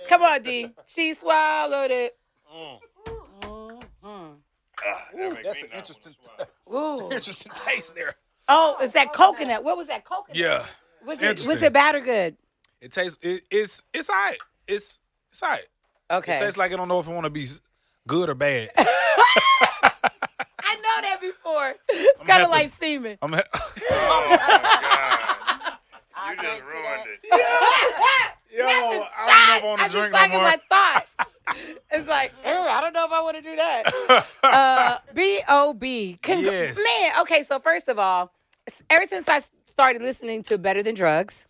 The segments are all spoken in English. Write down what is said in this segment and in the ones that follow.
Come on, D. She swallowed it. That's an interesting. Ooh. That's an interesting taste there. Oh, is that coconut? What was that coconut? Yeah. Was it bad or good? It tastes. It's alright. It's alright. Okay. It tastes like I don't know if it want to be good or bad. I know that before. It's kind of like semen. Oh my God! You just ruined it. Yo, I don't know if I want to drink no more. My thoughts. It's like, I don't know if I want to do that. B.O.B. Yes. Man, okay, so first of all, ever since I started listening to Better Than Drugs,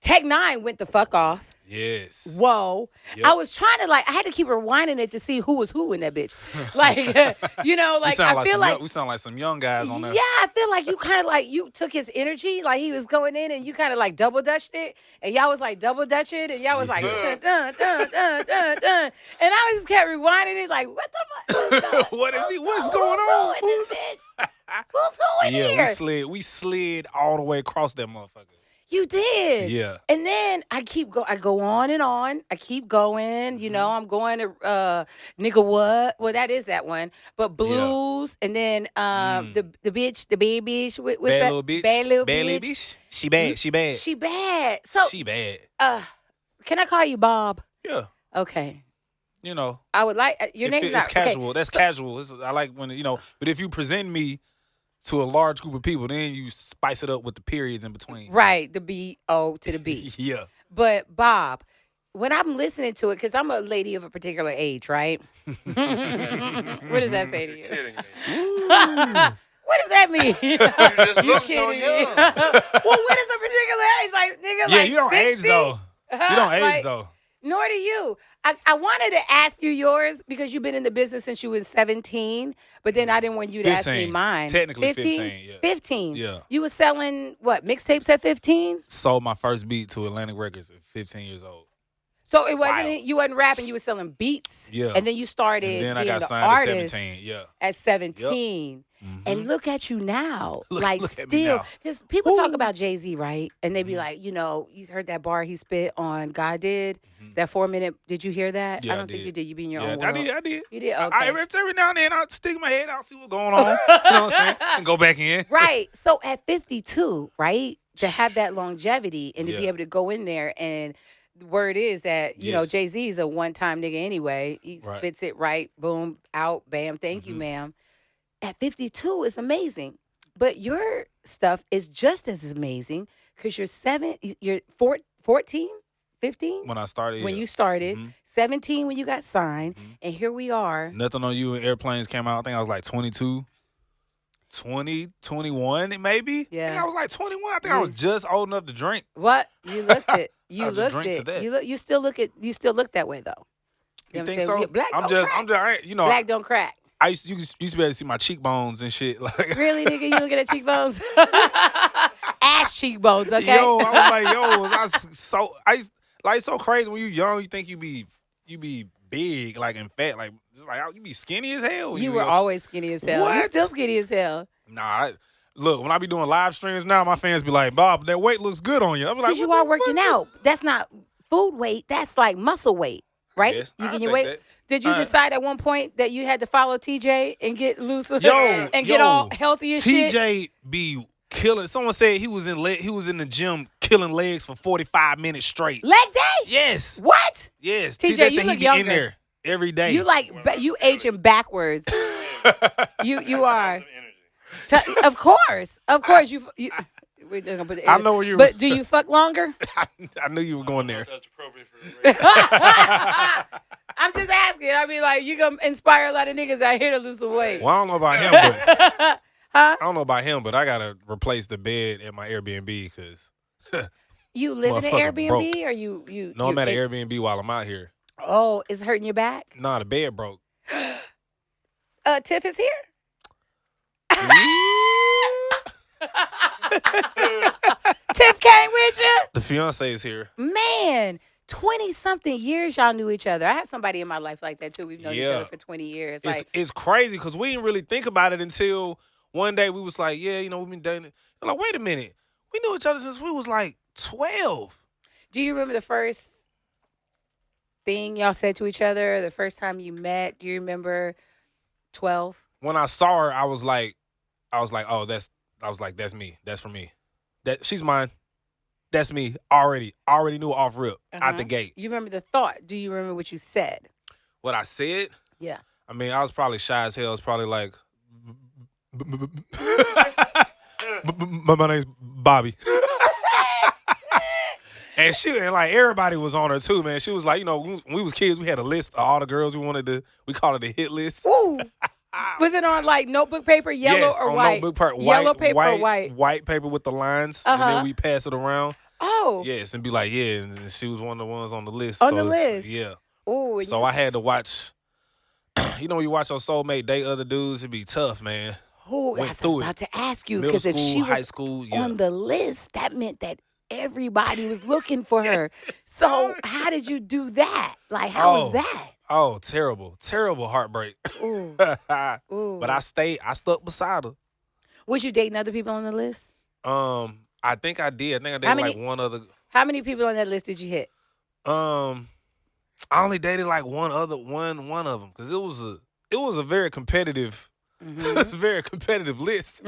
Tech Nine went the fuck off. Yes. Whoa. Yep. I was trying to, I had to keep rewinding it to see who was who in that bitch. We sound like some young guys on there. Yeah, I feel like you kind of you took his energy, like he was going in and you kind of double dutched it. And y'all was double dutching and y'all was dun, dun, dun, dun, dun, dun. And I just kept rewinding it what the fuck? What's going on? Who's this bitch? Who's who in here? We slid all the way across that motherfucker. You did. Yeah. And then I go on and on. I keep going. You know, I'm going to Nigga What? Well, that is that one. But Blues. And then the bitch, the baby. What's bad that? Little bitch. Bad little bitch. She bad. She bad. She bad. So she bad. Can I call you Bob? Yeah. Okay. You know. I would like your name. It's casual. Okay. That's casual. I like when But if you present me to a large group of people, then you spice it up with the periods in between. Right, the B-O to the B. Yeah. But, Bob, when I'm listening to it, because I'm a lady of a particular age, right? What does that say to you? Kidding me. What does that mean? You just look so kidding me? young. Well, what is a particular age? Nigga, you don't 60? age, though. You don't age, though. Nor do you. I wanted to ask you yours because you've been in the business since you was 17, but then I didn't want you to 15. ask me mine. Technically 15, yeah. 15. Yeah. You was selling, what, mixtapes at 15? Sold my first beat to Atlantic Records at 15 years old. So it wasn't you wasn't rapping, you were selling beats. Yeah. And then you started and then I being got the signed artist at 17. Yeah. at 17. Yep. Mm-hmm. And look at you now. Look at me Still. now. Because people talk about Jay-Z, right? And they be like, you heard that bar he spit on God Did? That 4-minute, did you hear that? Yeah, I don't think you did. You be in your own I world. did. You did? Okay. Every now and then, I'll stick my head out, see what's going on. You know what I'm saying? And go back in. Right. So at 52, right, to have that longevity and to be able to go in there and the word is that, Jay-Z is a one-time nigga anyway. He spits it right, boom, out, bam, thank you, ma'am. At 52 is amazing. But your stuff is just as amazing because you're 14, 15? When I started. When you started. 17 when you got signed. And here we are. Nothing on You and Airplanes came out. I think I was like 22. 20, 21 maybe? Yeah. I think I was like 21. I think I was just old enough to drink. What? You looked it. You I looked drink it. to that. You still look that way though. You know think what I'm so? saying? Black I'm don't just, crack. Black don't crack. You used to be able to see my cheekbones and shit. Like, really, nigga? You looking at cheekbones? Ass cheekbones, okay? Yo, I was like, it's so crazy when you young, you think you be big, like, and fat, like, just like, you be skinny as hell. You were always skinny as hell. What? You still skinny as hell. Nah, look, when I be doing live streams now, my fans be like, Bob, that weight looks good on you. I'm like, because you are working out. That's not food weight. That's like muscle weight, right? Yes, you I'll get your take weight. that. Did you decide at one point that you had to follow TJ and get loose and Yo, get all healthy as shit? TJ be killing. Someone said he was in the gym killing legs for 45 minutes straight. Leg day? Yes. What? Yes. TJ, said you he look be younger. in there every day. You aging backwards. you are. Of course. You we're gonna put it in. I know where you. But do you fuck longer? I knew you were going there. That's appropriate for the radio. I'm just asking. I mean, like, you gonna inspire a lot of niggas out here to lose some weight. Well, I don't know about him, but Huh? I don't know about him, but I gotta replace the bed at my Airbnb because. You live in an Motherfucker Airbnb broke. or you? No, I'm at an Airbnb while I'm out here. Oh, is it hurting your back? Nah, the bed broke. Tiff is here. Tiff came with you? The fiance is here. Man, 20-something years y'all knew each other. I have somebody in my life like that, too. We've known each other for 20 years. It's crazy because we didn't really think about it until one day we was like, yeah, we've been dating. I'm like, wait a minute. We knew each other since we was like 12. Do you remember the first thing y'all said to each other? The first time you met? Do you remember 12? When I saw her, I was like, oh, that's me. That's for me. She's mine. That's me. Already knew off rip out the gate. You remember the thought? Do you remember what you said? What I said? Yeah. I mean, I was probably shy as hell. I was probably like, my name's Bobby. And like everybody was on her too, man. She was like, you know, when we was kids, we had a list of all the girls we called it the hit list. Ooh. Was it on like notebook paper, yellow or on white? Notebook paper, yellow paper or white? White paper with the lines, and then we pass it around. Oh. Yes, and be like, yeah, and she was one of the ones on the list. On the list? Yeah. Ooh. So I had to watch, you know, when you watch your soulmate date other dudes, it'd be tough, man. Who? I was about to ask you, because if she was high school, on the list, that meant that everybody was looking for her. So how did you do that? Like, how was that? Oh, terrible heartbreak. Ooh. Ooh. But I stuck beside her. Was you dating other people on the list? I think I did. Like one other. How many people on that list did you hit? I only dated like one of them, because it was a very competitive. It's a very competitive list.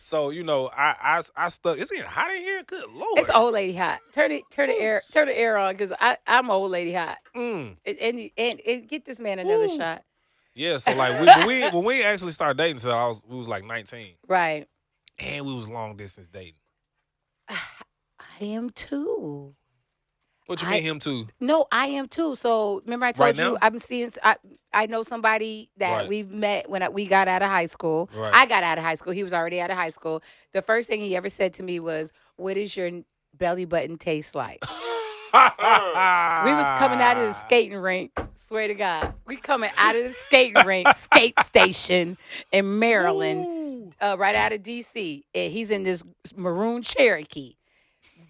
So you know, I stuck. It's getting hot in here. Good Lord, it's old lady hot. Turn the air on, because I'm old lady hot. And get this man another shot. Yeah, so like when we actually started dating, so we was like 19, right? And we was long distance dating. I am too. What you mean him too? No, I am too. So remember I told you I'm seeing. I know somebody that we've met when we got out of high school. Right. I got out of high school. He was already out of high school. The first thing he ever said to me was, "What does your belly button taste like?" We was coming out of the skating rink. Swear to God, we coming out of the skating rink, skate station in Maryland, right out of D.C. And he's in this maroon Cherokee,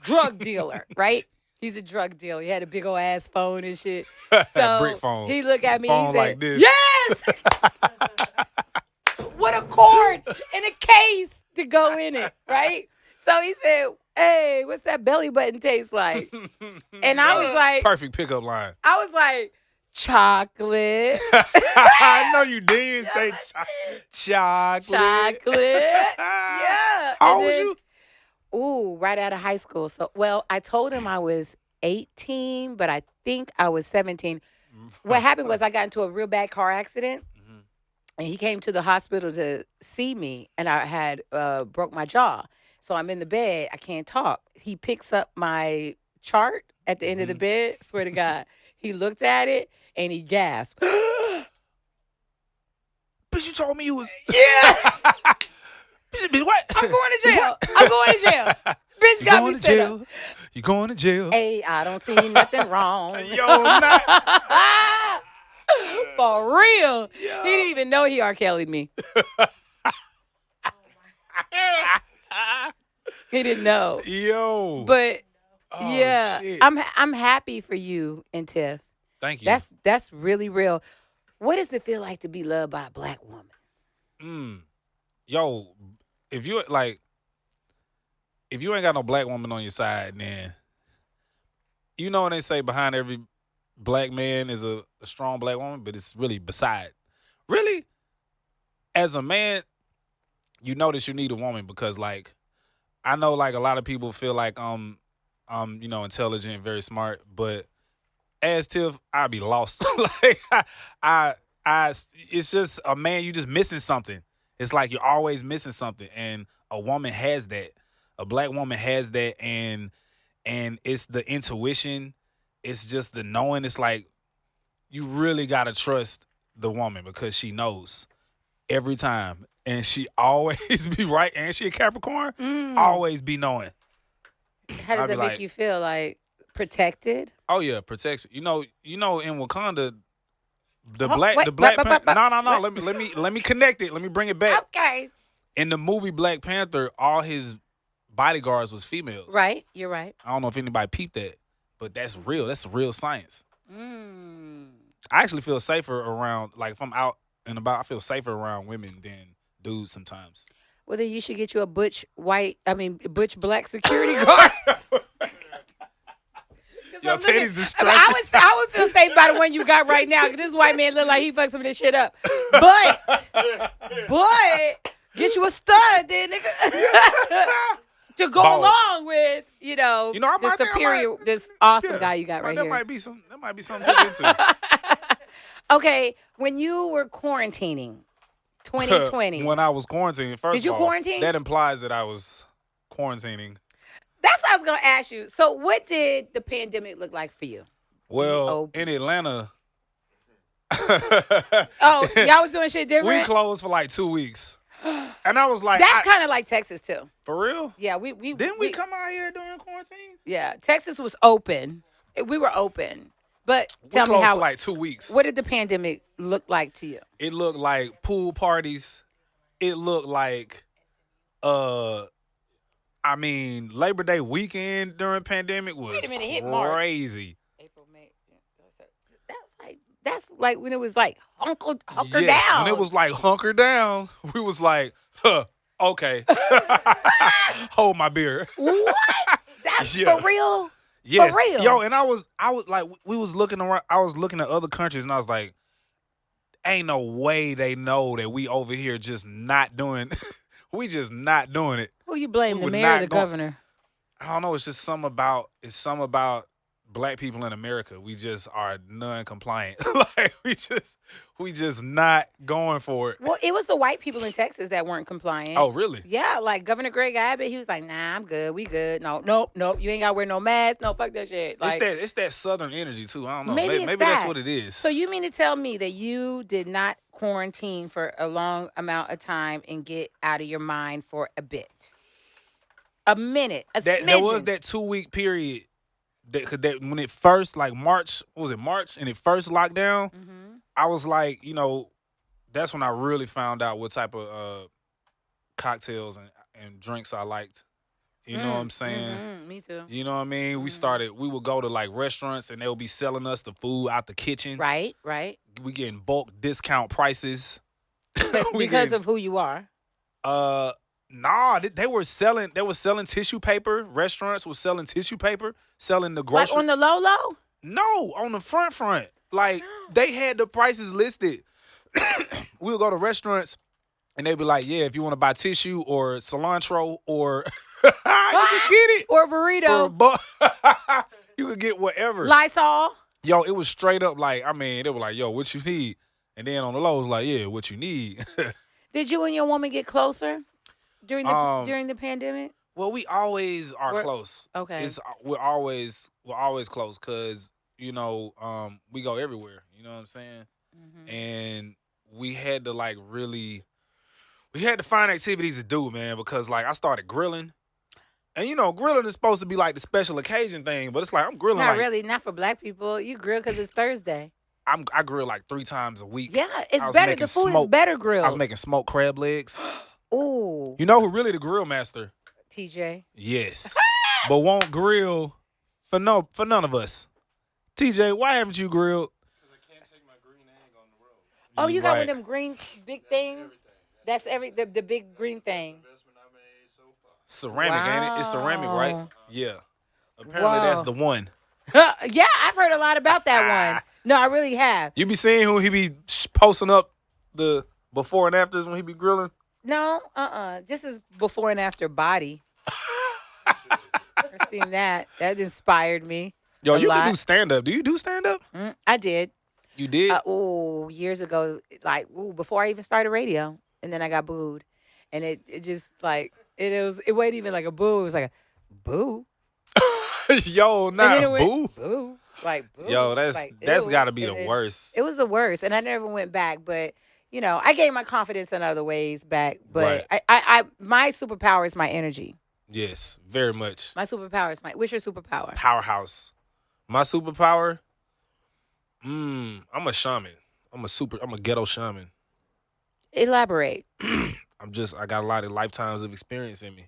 drug dealer, right? He's a drug dealer. He had a big old ass phone and shit. So brick phone. He looked at me phone and he said, like this. "Yes!" What a cord and a case to go in it, right? So he said, "Hey, what's that belly button taste like?" And I was like, perfect pickup line. I was like, "Chocolate." I know you didn't say chocolate. Chocolate. Yeah. How old was you? Ooh, right out of high school. So, well, I told him I was 18, but I think I was 17. What happened was I got into a real bad car accident, and he came to the hospital to see me, and I had broke my jaw. So I'm in the bed. I can't talk. He picks up my chart at the end of the bed. Swear to God. He looked at it, and he gasped. Bitch, you told me you was... Yeah. Bitch, what? I'm going to jail. I'm going to jail. Bitch got me set up. You going to jail? Hey, I don't see nothing wrong. Yo, not. For real. Yo. He didn't even know he R. Kelly'd me. He didn't know. Yo. But yeah, shit. I'm happy for you and Tiff. Thank you. That's really real. What does it feel like to be loved by a black woman? Yo, if you ain't got no black woman on your side, then you know what they say, behind every black man is a strong black woman, but it's really beside. Really, as a man, you notice you need a woman, because like I know like a lot of people feel like I'm you know, intelligent, very smart, but as Tiff, I'd be lost. Like I it's just a man, you just missing something. It's like you're always missing something, and a woman has that. A black woman has that, and it's the intuition. It's just the knowing. It's like you really gotta trust the woman, because she knows every time, and she always be right. And she a Capricorn, always be knowing. How does that make you feel? Like protected? Oh yeah, protection. You know, in Wakanda. The Black Panther. No. Let me connect it. Let me bring it back. Okay. In the movie Black Panther, all his bodyguards was females. Right. You're right. I don't know if anybody peeped that, but that's real. That's real science. I actually feel safer around, like if I'm out and about, I feel safer around women than dudes sometimes. Well, then you should get you a butch black security guard. Yo, Teddy's distressed. I would feel safe by the one you got right now. Cause this white man look like he fucked some of this shit up. But get you a stud, then, nigga. To go along with, this awesome guy you got right here. That might be something to get into. Okay, when you were quarantining, 2020. When I was quarantining, did you quarantine? That implies that I was quarantining. That's what I was gonna ask you. So, what did the pandemic look like for you? Well, in Atlanta. Oh, y'all was doing shit different? We closed for like 2 weeks. And I was like, that's kind of like Texas too. For real? Yeah, we didn't we come out here during quarantine? Yeah, Texas was open. We were open, but tell me how. For like 2 weeks. What did the pandemic look like to you? It looked like pool parties. It looked like, Labor Day weekend during pandemic was crazy. April, May. That's like when it was like hunker down. When it was like hunker down, we was like, okay. Hold my beer. What? That's for real? Yes. For real? Yo, and I was like, we was looking around, I was looking at other countries and I was like, ain't no way they know that we over here just not doing, we just not doing it. Who you blame, the mayor or the governor? I don't know. It's something about Black people in America. We just are non-compliant. Like we just not going for it. Well, it was the white people in Texas that weren't compliant. Oh, really? Yeah, like Governor Greg Abbott, he was like, "Nah, I'm good. We good. Nope. You ain't got to wear no mask. No, fuck that shit." Like, it's that Southern energy too. I don't know. Maybe that's what it is. So you mean to tell me that you did not quarantine for a long amount of time and get out of your mind for a bit? A minute. There was that 2 week period. That when it first, like March, what was it, March? And it first locked down, I was like, that's when I really found out what type of cocktails and drinks I liked. You know what I'm saying? Me too. You know what I mean? We would go to like restaurants and they would be selling us the food out the kitchen. Right. We getting bulk discount prices. Because of who you are. Nah, they were selling tissue paper. Restaurants were selling tissue paper, selling the grocery. Like on the low? No, on the front. Like they had the prices listed. We'll go to restaurants and they'd be like, yeah, if you want to buy tissue or cilantro or you can get it. Or burrito. You could get whatever. Lysol. Yo, it was straight up like, they were like, yo, what you need? And then on the low, it was like, yeah, what you need. Did you and your woman get closer? During the pandemic? Well, we always are close. Okay. We're always close because, we go everywhere. You know what I'm saying? Mm-hmm. And we had to find activities to do, man, because like I started grilling. And grilling is supposed to be like the special occasion thing, but it's like I'm grilling not for Black people. You grill because it's Thursday. I grill like 3 times a week. Yeah, it's better. The food is better grilled. I was making smoked crab legs. Ooh. You know who really the grill master? TJ. Yes. But won't grill for none of us. TJ, why haven't you grilled? Because I can't take my green egg on the road. Oh, you got one of them green big things? That's the big green thing. Ceramic, ain't it? It's ceramic, right? Yeah. Apparently that's the one. Yeah, I've heard a lot about that one. No, I really have. You be seeing who he be posting up the before and afters when he be grilling? No, just his before and after body. I've seen that. That inspired me. Yo, you can do stand-up. Do you do stand-up? I did. You did? Years ago, before I even started radio. And then I got booed. And it just like, it wasn't even like a boo. It was like a boo. Yo, boo. Boo. Like, boo. Yo, that's got to be the worst. It was the worst. And I never went back. But, I gained my confidence in other ways back. But I my superpower is my energy. Yes, very much. My superpower is what's your superpower? Powerhouse. My superpower? I'm a shaman. I'm a ghetto shaman. Elaborate. I got a lot of lifetimes of experience in me,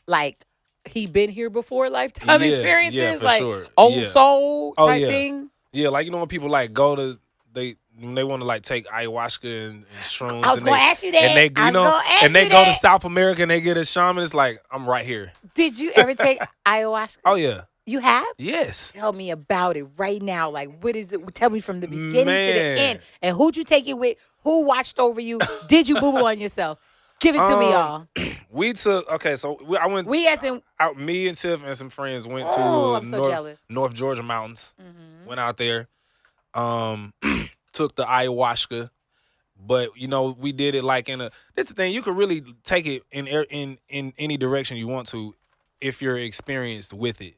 Like, he been here before lifetime experiences? Yeah, for like, sure. Old soul type thing? Yeah, like, when people, like, go to, when they want to, like, take ayahuasca and shrooms. I was going to ask you that. And they go to South America and they get a shaman, it's like, I'm right here. Did you ever take ayahuasca? Oh, yeah. You have? Yes. Tell me about it right now. Like, what is it? Tell me from the beginning to the end. And who'd you take it with? Who watched over you? Did you boo-boo on yourself? Give it to me, y'all. We took, I went. We as in out. Me and Tiff and some friends went to I'm so jealous. North Georgia mountains. Mm-hmm. Went out there. Took the ayahuasca, but we did it like in a. That's the thing. You can really take it in any direction you want to, if you're experienced with it.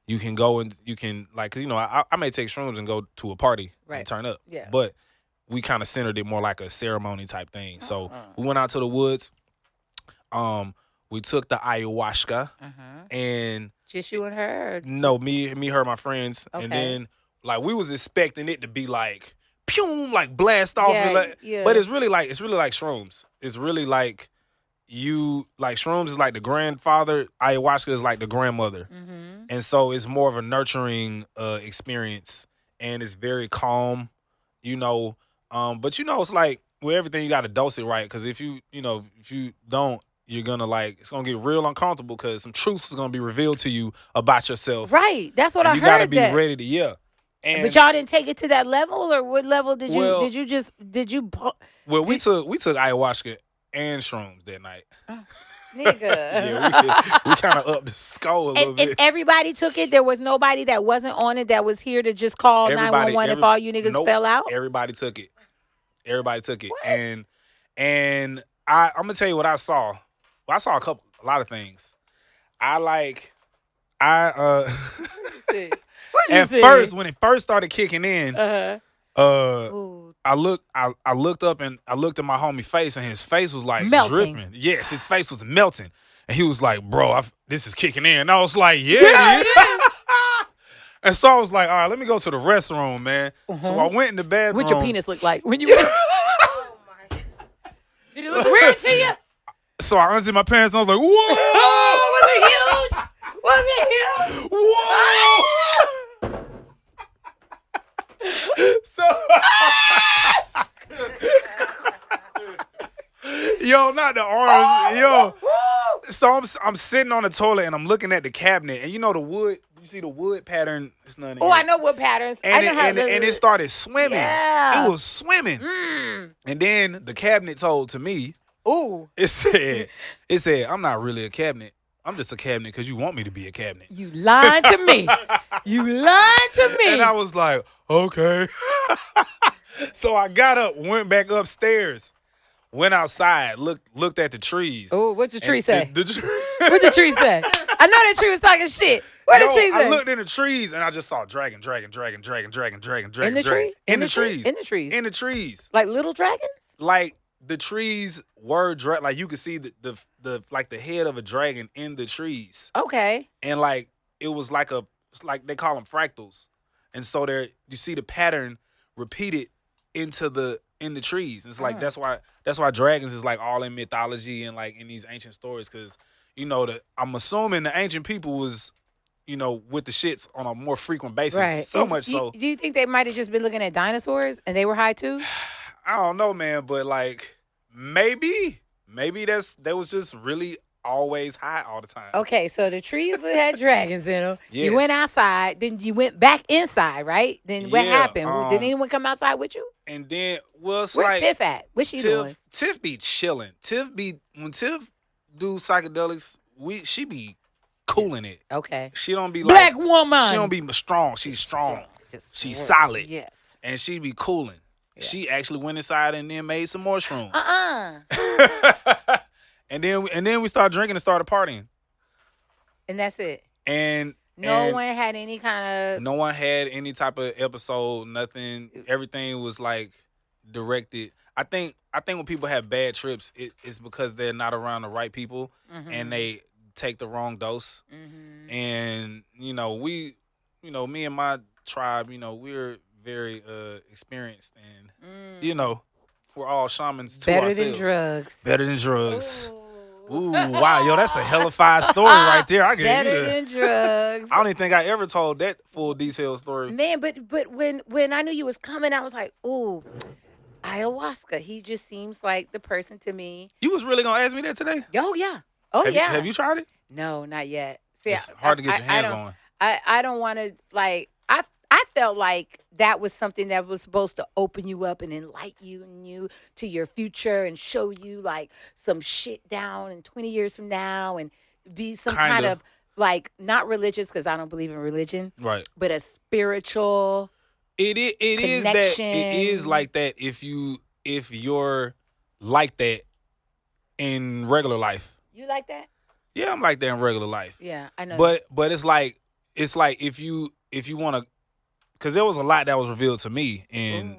You can go and you can cause I may take shrooms and go to a party and turn up. Yeah. But we kind of centered it more like a ceremony type thing. So we went out to the woods. We took the ayahuasca and just you and her. No, me, her, my friends, and then we was expecting it to be like, pew, like blast off, but it's really like shrooms. It's really like shrooms is like the grandfather, ayahuasca is like the grandmother, and so it's more of a nurturing experience, and it's very calm, but it's like with everything you got to dose it right, because if you don't, you're gonna it's gonna get real uncomfortable because some truths is gonna be revealed to you about yourself. Right, that's what I heard. You gotta be ready to but y'all didn't take it to that level, or what level did you? Well, we took ayahuasca and shrooms that night. Nigga. Yeah, we kind of upped the score a little bit. And everybody took it. There was nobody that wasn't on it that was here to just call 911 if all you niggas fell out. Everybody took it. What? And I'm gonna tell you what I saw. Well, I saw a lot of things. At first, when it first started kicking in, I looked up and I looked at my homie's face, and his face was like melting. Dripping. Yes, his face was melting, and he was like, "Bro, this is kicking in." And I was like, "Yeah, it is." And so I was like, "All right, let me go to the restroom, man." So I went in the bathroom. What your penis look like when you went? Oh my! Did it look weird to you? So I undid my pants and I was like, "Whoa!" Was it huge? Was it huge? Whoa! So, yo, not the arms, yo. So I'm sitting on the toilet and I'm looking at the cabinet, and the wood. You see the wood pattern? It's none. Oh, I know wood patterns. And it started swimming. Yeah. It was swimming. And then the cabinet told to me. Ooh. It said, "I'm not really a cabinet. I'm just a cabinet because you want me to be a cabinet." You lied to me. You lied to me. And I was like, okay. So I got up, went back upstairs, went outside, looked at the trees. Oh, what'd the tree say? What'd the tree say? I know that tree was talking shit. What did the tree say? I looked in the trees and I just saw dragon. In the tree? In the trees. In the trees. In the trees. Like little dragons? Like the trees were like you could see the like the head of a dragon in the trees. Okay. And it was like they call them fractals, and so you see the pattern repeated in the trees. It's like that's why dragons is like all in mythology and like in these ancient stories, because I'm assuming the ancient people was with the shits on a more frequent basis. Right. So much so. Do you think they might have just been looking at dinosaurs and they were high too? I don't know, man, but maybe they was just really always high all the time. Okay, so the trees had dragons in them. Yes. You went outside, then you went back inside, right? Then what happened? Did anyone come outside with you? And then, it's where's Tiff at? What's she doing? Tiff be chilling. When Tiff do psychedelics, she be cooling it. Okay. She don't be black woman. She don't be strong. She's strong. She's solid. Yes. And she be cooling. Yeah. She actually went inside and then made some more shrooms. And then we started drinking and started partying. And that's it. And no one had any kind of. No one had any type of episode. Nothing. Everything was directed. I think when people have bad trips, it's because they're not around the right people, and they take the wrong dose. And me and my tribe, we're very experienced, and we're all shamans to ourselves. Better than drugs. Ooh, wow, yo, that's a hellified story right there. I get better than drugs. I don't even think I ever told that full detailed story. Man, but when I knew you was coming, I was like, ooh, ayahuasca. He just seems like the person to me. You was really gonna ask me that today? Oh yeah. Have you tried it? No, not yet. See, it's hard to get your hands on. I don't want to like. I felt like that was something that was supposed to open you up and enlighten you to your future and show you like some shit down in 20 years from now and be some kind of like not religious because I don't believe in religion, right? But a spiritual. It is that it is like that if you're like that in regular life. You like that? Yeah, I'm like that in regular life. Yeah, I know. But it's like if you want to, because there was a lot that was revealed to me and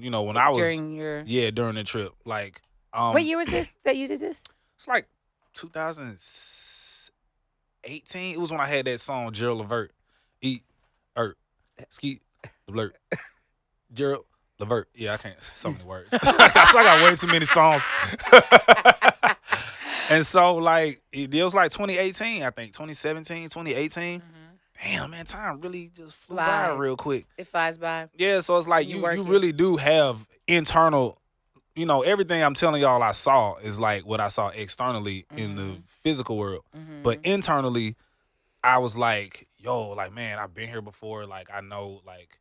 you know when I was during the trip. Like what year was this that you did this? It's like 2018. It was when I had that song Gerald Levert, Eat Ert Skeet Blurt. Gerald Levert. Yeah, I can't. So many words. I got way too many songs. And so, like, it was like 2018, I think. 2017, 2018. Mm-hmm. Damn, man, time really just flew by real quick. It flies by. Yeah, so it's like you really do have internal, you know, everything I'm telling y'all I saw is like what I saw externally in the physical world. Mm-hmm. But internally, I was like, yo, like, man, I've been here before. Like, I know, like,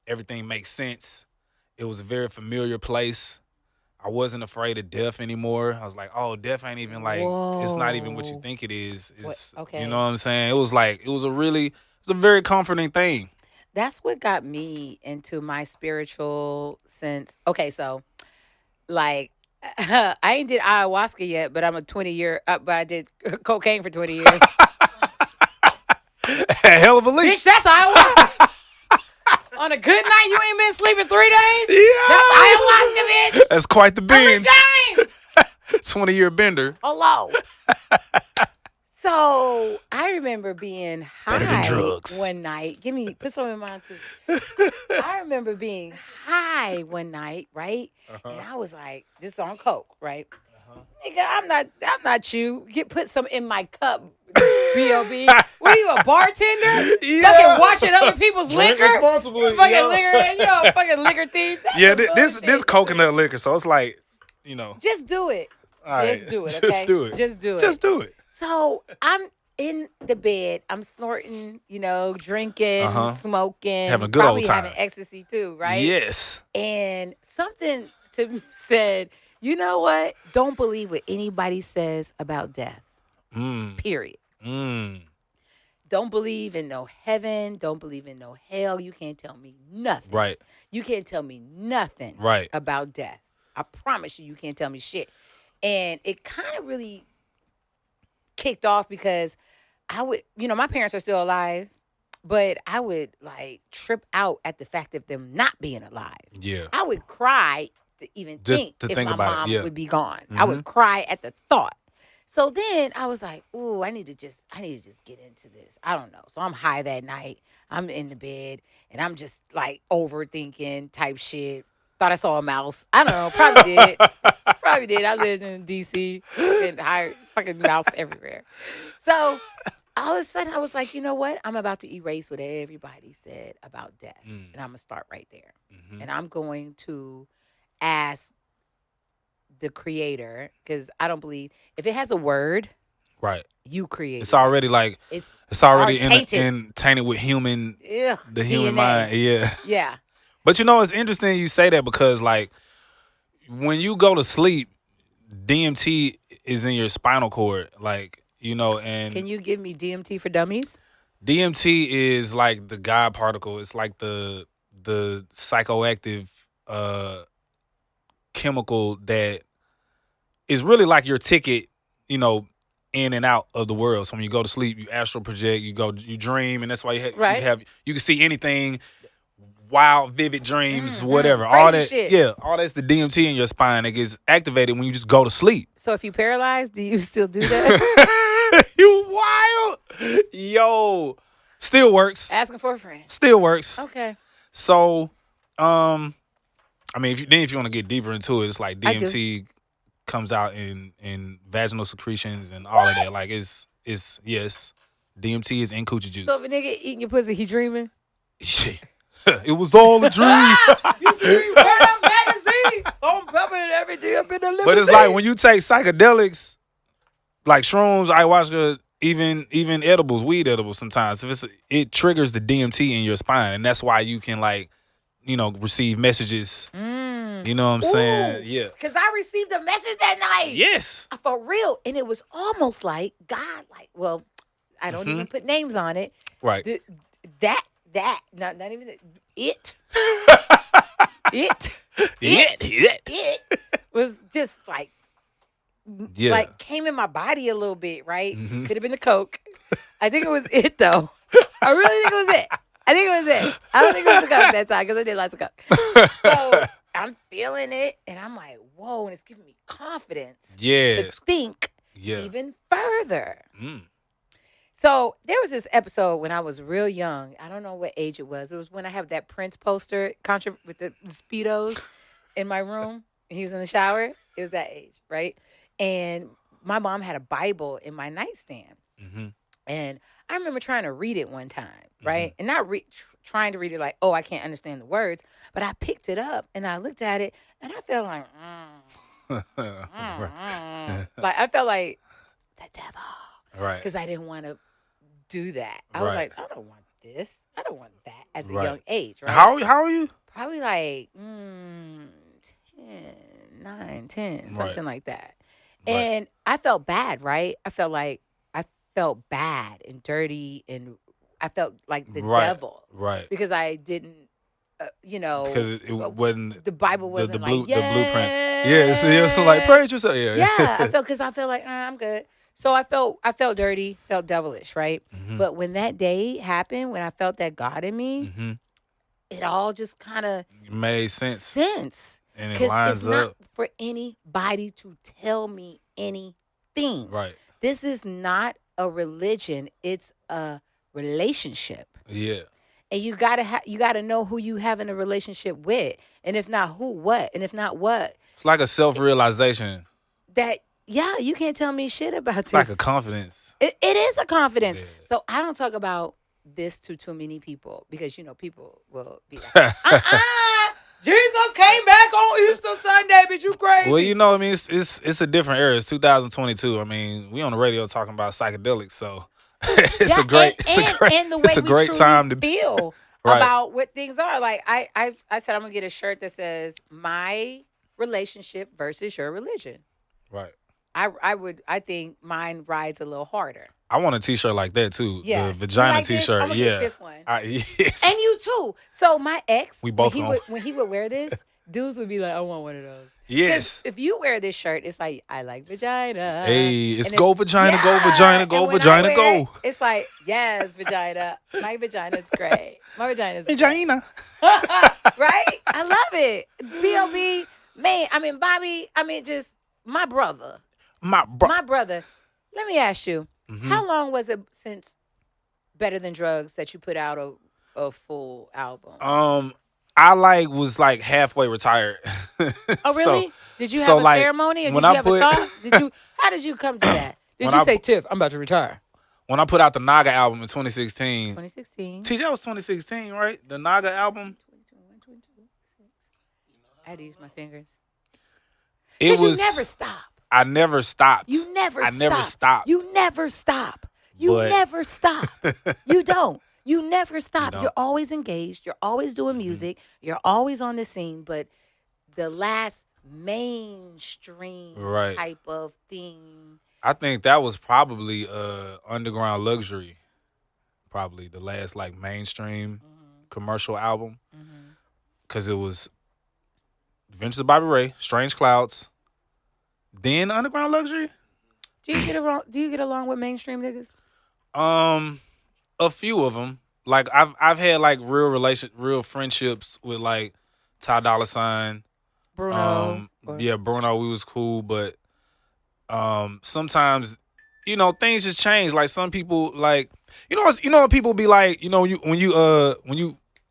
everything makes sense. It was a very familiar place. I wasn't afraid of death anymore. I was like, oh, death ain't even like, it's not even what you think it is. It's, okay. You know what I'm saying? It was a very comforting thing. That's what got me into my spiritual sense. Okay, so like, I ain't did ayahuasca yet, but I'm a 20-year, but I did cocaine for 20 years. Hell of a leap. Bitch, that's ayahuasca. On a good night, you ain't been sleeping 3 days? Yeah. That's ayahuasca, bitch. That's quite the binge. 20-year bender. Hello. So I remember being high one night. Put some in mine too. I remember being high one night, right? Uh-huh. And I was like, this is on coke, right? Uh-huh. Nigga, I'm not you. Put some in my cup. B.O.B. What are you, a bartender? Yeah. Fucking watching other people's liquor? Responsibly. Fucking liquor thief. That's this coconut liquor, so it's like, you know. Just do it. Just do it, okay? Just do it. So I'm in the bed. I'm snorting, you know, drinking, smoking. Having a good old time. Probably having ecstasy too, right? Yes. And something to me said, you know what? Don't believe what anybody says about death. Period. Don't believe in no heaven. Don't believe in no hell. You can't tell me nothing. Right. You can't tell me nothing about death. I promise you can't tell me shit. And it kind of really kicked off because I would, you know, my parents are still alive, but I would like trip out at the fact of them not being alive. Yeah. I would cry to even think if my mom would be gone. I would cry at the thought. So then I was like, ooh, I need to just get into this. I don't know. So I'm high that night. I'm in the bed and I'm just like overthinking type shit. Thought I saw a mouse. I don't know. Probably did. I lived in D.C. and hired fucking mouse everywhere. So all of a sudden I was like, you know what? I'm about to erase what everybody said about death. And I'm going to start right there. Mm-hmm. And I'm going to ask the creator, because I don't believe if it has a word, right? You create. It's already like it's already tainted with human, the human mind. Yeah, yeah. But you know, it's interesting you say that because like when you go to sleep, DMT is in your spinal cord, like you know. And can you give me DMT for dummies? DMT is like the God particle. It's like the psychoactive chemical that is really like your ticket, you know, in and out of the world. So when you go to sleep, you astral project, you dream, and that's why you can see anything, wild, vivid dreams, whatever. All that shit. Yeah, all that's the DMT in your spine that gets activated when you just go to sleep. So if you paralyzed, do you still do that? You wild. Yo, still works. Asking for a friend. Still works. Okay. So, I mean, if you want to get deeper into it, it's like DMT comes out in vaginal secretions and all of that. Like it's yes, DMT is in coochie juice. So if a nigga eating your pussy, he dreaming? It was all a dream. You see me wearing a magazine? I'm pumping every day up in the limousine. But it's like when you take psychedelics, like shrooms, ayahuasca, even edibles, weed edibles. Sometimes if it triggers the DMT in your spine, and that's why you can receive messages. You know what I'm saying? Yeah. Because I received a message that night. Yes. For real, and it was almost like God. Well, I don't even put names on it. Right. That not even it. It was just like came in my body a little bit, right? Could have been the coke. I think it was it though. I really think it was it. I don't think it was the coke that time because I did lots of coke. So I'm feeling it, and I'm like, whoa, and it's giving me confidence to think even further. So there was this episode when I was real young. I don't know what age it was. It was when I have that Prince poster with the Speedos in my room. And he was in the shower. It was that age, right? And my mom had a Bible in my nightstand. And I remember trying to read it one time, right? And not trying to read it like, oh, I can't understand the words. But I picked it up, and I looked at it, and I felt like, like I felt like the devil. Right. Because I didn't want to do that. I was like, I don't want this. I don't want that at a young age, right? How are you? Probably like 10, something like that. And I felt bad, right? I felt bad and dirty, and I felt like the devil. Right. Because I didn't, because it wasn't the Bible wasn't the like, the blueprint. Yeah, so like praise yourself. Yeah, I felt like I'm good. So I felt dirty, felt devilish, right? But when that day happened, when I felt that God in me, it all just kind of made sense. And it lines it's not for anybody to tell me anything. Right. This is not a religion. It's a relationship. Yeah. And you gotta know who you having a relationship with, and if not, who, what, and if not, what. It's like a self-realization. You can't tell me shit about this. It's like a confidence. It is a confidence. Yeah. So I don't talk about this to too many people because people will be like, Jesus came back on Easter Sunday, bitch, you crazy. Well, I mean, it's a different era. It's 2022. I mean, we on the radio talking about psychedelics, so it's a great time to feel about what things are. Like I said, I'm gonna get a shirt that says my relationship versus your religion. Right. I think mine rides a little harder. I want a T-shirt like that too. Yes. The vagina T-shirt. I'm gonna get Tiff one. Yes. And you too. So my ex, we both when he would wear this, dudes would be like, I want one of those. Yes. If you wear this shirt, it's like, I like vagina. Hey, it's go vagina, go vagina, go vagina, go. It's like, yes, vagina. My vagina's great. My vagina's vagina. Right? I love it. B.O.B. Man, Bobby, just my brother. My brother. Let me ask you, how long was it since Better Than Drugs that you put out a full album? I was halfway retired. Oh, really? Did you have a ceremony or did you have a thought? How did you come to that? Did you say, Tiff, I'm about to retire? When I put out the Naga album in 2016. 2016. That was 2016, right? The Naga album. 2022. I had to use my fingers. It was. You never stop. I never stopped. You never stop. never stopped. You never stop. You never stop. You don't. You never stop. You're always engaged. You're always doing music. You're always on the scene. But the last mainstream type of thing. I think that was probably Underground Luxury. Probably the last mainstream commercial album. Because it was Adventures of Bobby Ray, Strange Clouds, then Underground Luxury. Do you get along with mainstream niggas? A few of them. I've had real friendships with Ty Dolla $ign, Bruno. Bruno. We was cool, but sometimes things just change. Like some people what people be like.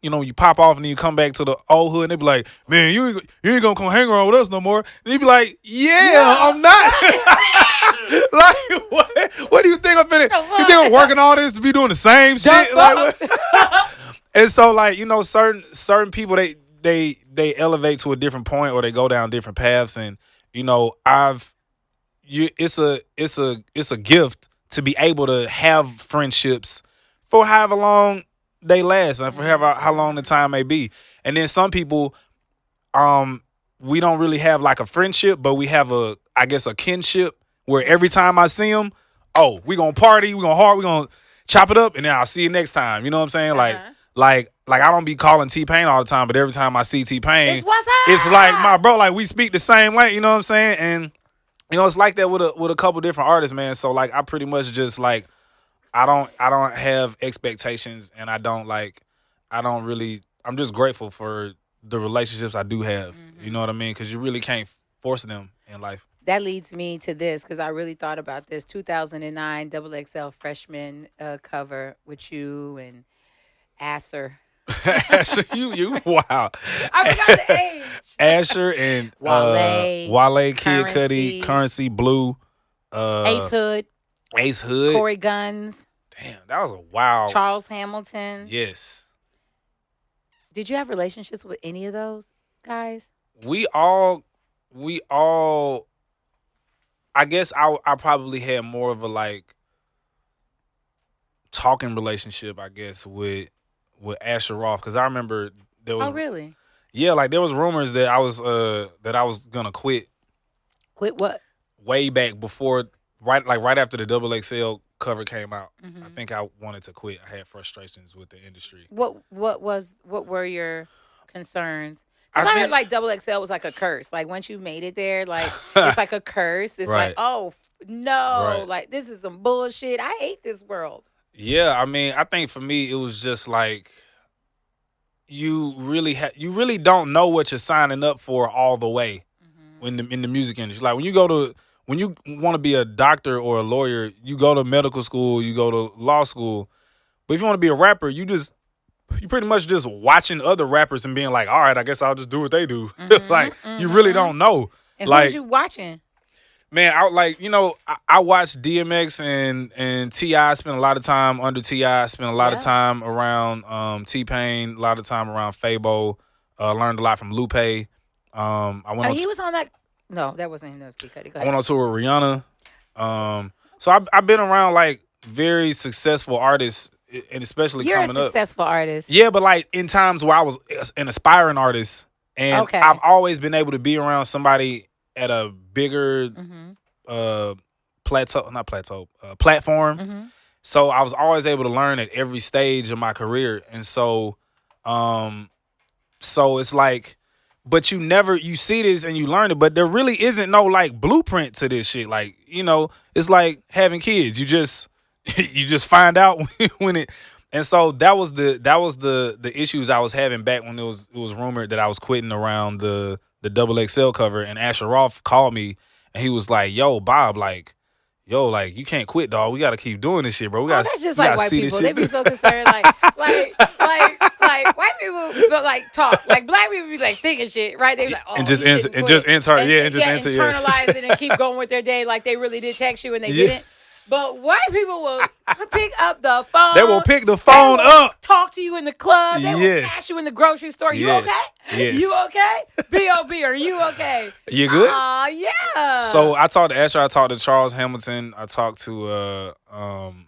When you pop off and then you come back to the old hood and they be like, man, you ain't gonna come hang around with us no more. And you be like, yeah, I'm not. What do you think I'm finna? You think I'm working all this to be doing the same shit? And so certain people they elevate to a different point or they go down different paths, and it's a gift to be able to have friendships for however long they last and for however how long the time may be. And then some people, we don't really have like a friendship, but we have I guess a kinship where every time I see them, oh, we gonna party, we gonna chop it up, and then I'll see you next time. You know what I'm saying? Like I don't be calling T-Pain all the time, but every time I see T-Pain, it's like my bro, like we speak the same way. You know what I'm saying? And it's like that with a couple different artists, man. So like I pretty much just like I don't have expectations, and I'm just grateful for the relationships I do have. Mm-hmm. You know what I mean? Because you really can't force them in life. That leads me to this, because I really thought about this 2009 XXL freshman cover with you and Asher. Asher, you wow. I forgot the age. Asher and Wale, Kid Cudi, Currency, Blue, Ace Hood, Corey Guns. Damn, that was a wild. Charles Hamilton. Yes. Did you have relationships with any of those guys? We all. I guess I probably had more of a like talking relationship, I guess, with Asher Roth, because I remember there was. Oh, really? Yeah, like there was rumors that I was gonna quit. Quit what? Way back before, right after the XXL cover came out. Mm-hmm. I think I wanted to quit. I had frustrations with the industry. What were your concerns? Because I heard like XXL was like a curse. Like once you made it there, like it's like a curse. It's right. Like, oh no, like this is some bullshit. I hate this world. Yeah, I mean, I think for me it was just like you really don't know what you're signing up for all the way in the music industry. Like when you want to be a doctor or a lawyer, you go to medical school, you go to law school. But if you want to be a rapper, you pretty much just watching other rappers and being like, all right, I guess I'll just do what they do. Like you really don't know. And like, who's you watching? Man, I watched DMX and T.I. Spent a lot of time under T.I. Spent a lot of time around T-Pain, a lot of time around Fabo. Learned a lot from Lupe. He was on that. No, that wasn't him. That was Kid Cudi. I went on tour with Rihanna. So I've been around like very successful artists, and especially coming up. You're a successful artist. Yeah, but like in times where I was an aspiring artist, and I've always been able to be around somebody at a bigger platform. Mm-hmm. So I was always able to learn at every stage of my career. And so it's like, but you see this and you learn it, but there really isn't no like blueprint to this shit. Like, it's like having kids. You just find out when it. And so that was the issues I was having back when it was rumored that I was quitting around the XXL cover, and Asher Roth called me and he was like, "Yo, Bob, like you can't quit, dog. We got to keep doing this shit, bro. We got that's just like white people. They be so concerned, like white people like talk, like black people be like thinking shit, right? They be like, oh, and just enter, internalize it and keep going with their day, like they really did text you and they didn't. But white people will pick up the phone. They will pick the phone up. Talk to you in the club. They will ask you in the grocery store. You okay? Yes. You okay? B.O.B. Are you okay? You good? Yeah. So I talked to Asher. I talked to Charles Hamilton. I talked to I'm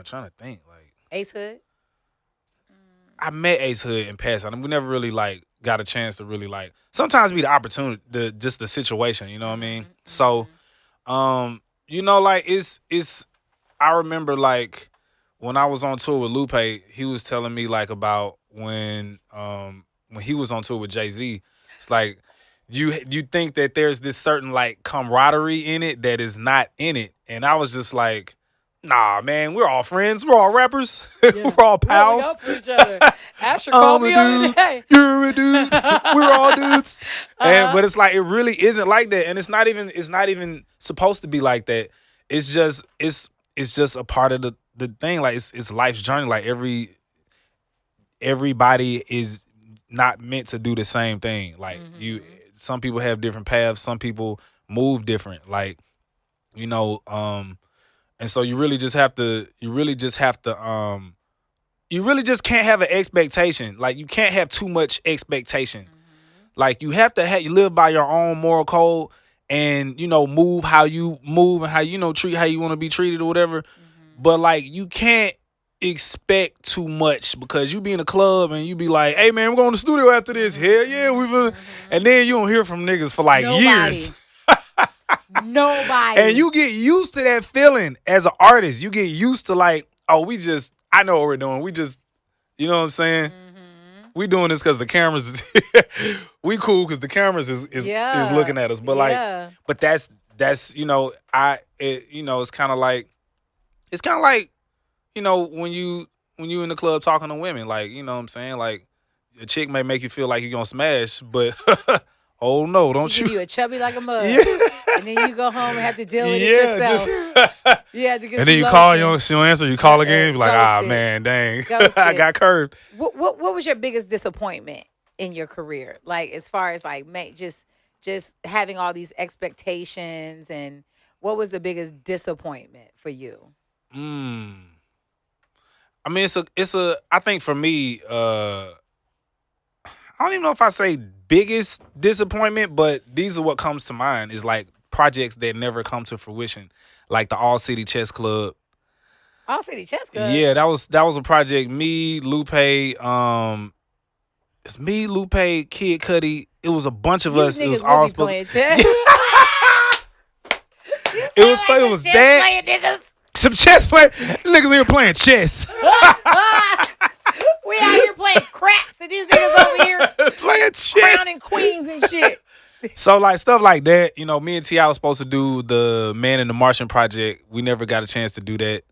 trying to think. Like Ace Hood. I met Ace Hood in passing. We never really like got a chance to really like. Sometimes be the opportunity, just the situation. You know what I mean? So, like it's. I remember like when I was on tour with Lupe, he was telling me like about when he was on tour with Jay-Z. It's like you think that there's this certain like camaraderie in it that is not in it, and I was just like, nah, man, we're all friends, we're all rappers, we're all pals. We're for each other. Asher called me the other day. You're a dude. We're all dudes. But it's like it really isn't like that, and it's not even supposed to be like that. It's just a part of the thing. Like it's life's journey. Like everybody is not meant to do the same thing. Like some people have different paths. Some people move different. Like, and so you really just can't have an expectation. Like you can't have too much expectation. Like you have to you live by your own moral code, and move how you move and how treat how you want to be treated or whatever. But like you can't expect too much because you be in a club and you be like, hey man, we're going to the studio after this. Hell yeah, and then you don't hear from niggas for like years. Nobody. And you get used to that feeling as an artist. You get used to like, oh, I know what we're doing. We just, you know what I'm saying? We doing this because the cameras is we cool because the cameras is looking at us. But like, but that's it's kind of like when you in the club talking to women, like, you know what I'm saying? Like a chick may make you feel like you're gonna smash, but oh no, don't you? Give you a chubby like a mug. Yeah. And then you go home and have to deal with it yourself. You have to get. And then you call, she don't answer. You call again, be like, man, dang, I got curved. What was your biggest disappointment in your career? Like as far as like just having all these expectations, and what was the biggest disappointment for you? I mean, I think for me, I don't even know if I say biggest disappointment, but these are what comes to mind is like projects that never come to fruition, like the All City Chess Club. All City Chess Club? Yeah, that was a project. Me, Lupe, Kid Cudi. It was a bunch of us. It was all supposed playing chess. It was that. Some chess play. Niggas here playing chess. We out here playing craps, and these niggas over here playing chess, crowning queens and shit. So like stuff like that, me and T.I. was supposed to do the Man in the Martian project. We never got a chance to do that.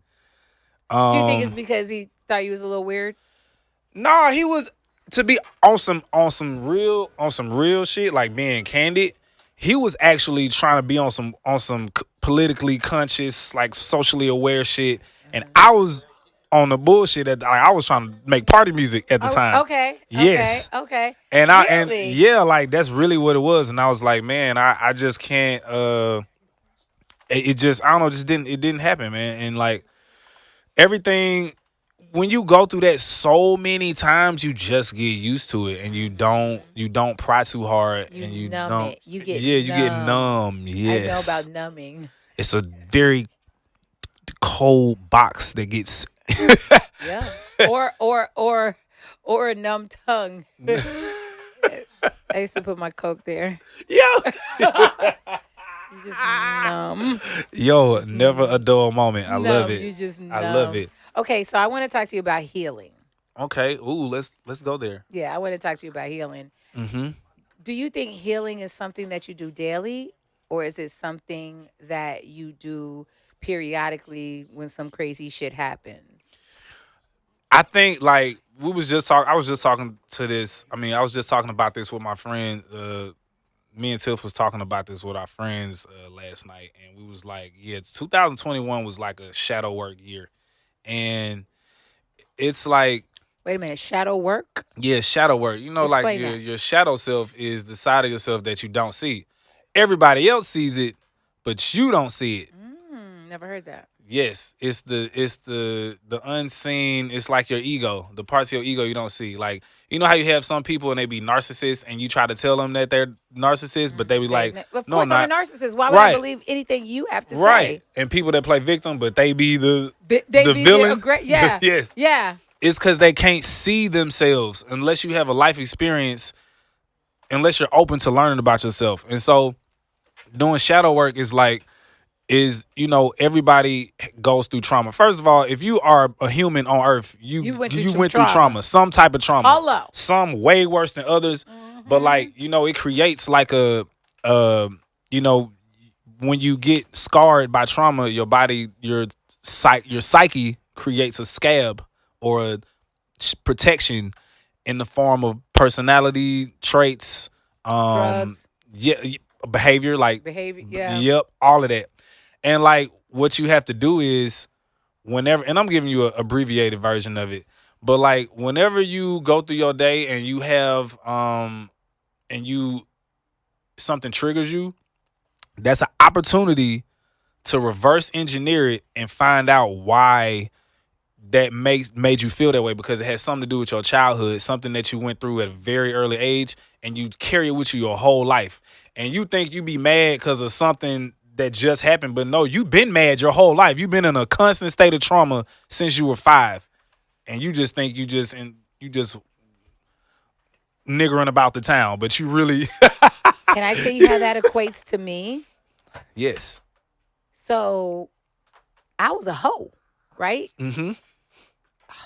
Do you think it's because he thought you was a little weird? Nah, he was, to be on some real shit, like being candid. He was actually trying to be on some politically conscious, like socially aware shit, and I was on the bullshit that I was trying to make party music at the time. Okay. Yes. Okay. And really? Like that's really what it was. And I was like, man, I just can't. It just, I don't know, it didn't happen, man. And like everything, when you go through that so many times, you just get used to it, and you don't pry too hard, and you don't. You get numb. Yes. I know about numbing. It's a very cold box that gets. Yeah. Or a numb tongue. I used to put my Coke there. Yo. You just numb. Yo, never a dull moment. I love it. You just numb. I love it. Okay, so I want to talk to you about healing. Okay. Ooh, let's go there. Yeah, I want to talk to you about healing. Mm-hmm. Do you think healing is something that you do daily, or is it something that you do periodically when some crazy shit happens? I think like I was just talking to this. I mean, I was just talking about this with my friend. Me and Tiff was talking about this with our friends last night, and we was like, yeah, 2021 was like a shadow work year. And it's like, wait a minute, shadow work? Yeah, shadow work. Explain like your shadow self is the side of yourself that you don't see. Everybody else sees it, but you don't see it. Never heard that. Yes, it's the unseen. It's like your ego, the parts of your ego you don't see. Like, you know how you have some people and they be narcissists, and you try to tell them that they're narcissists, but they be like, of no, course I'm not. I'm a narcissist. Why would I believe anything you have to say? Right. And people that play victim, but they be the villain. Yeah. Yes. Yeah. It's because they can't see themselves unless you have a life experience, unless you're open to learning about yourself. And so doing shadow work is everybody goes through trauma. First of all, if you are a human on earth, you went through trauma, some type of trauma. Hello. Some way worse than others. Mm-hmm. But like, it creates like when you get scarred by trauma, your body, your psyche creates a scab or a protection in the form of personality traits, drugs. Behavior, yeah. Yep, all of that. And like what you have to do is whenever, and I'm giving you an abbreviated version of it, but like whenever you go through your day and you have something triggers you, that's an opportunity to reverse engineer it and find out why that made you feel that way, because it has something to do with your childhood, something that you went through at a very early age, and you carry it with you your whole life. and you think you be mad because of something that just happened, but no, you've been mad your whole life. You've been in a constant state of trauma since you were 5, and you just think you just niggering about the town, but you really. Can I tell you how that equates to me? Yes. So, I was a hoe, right? Mm-hmm.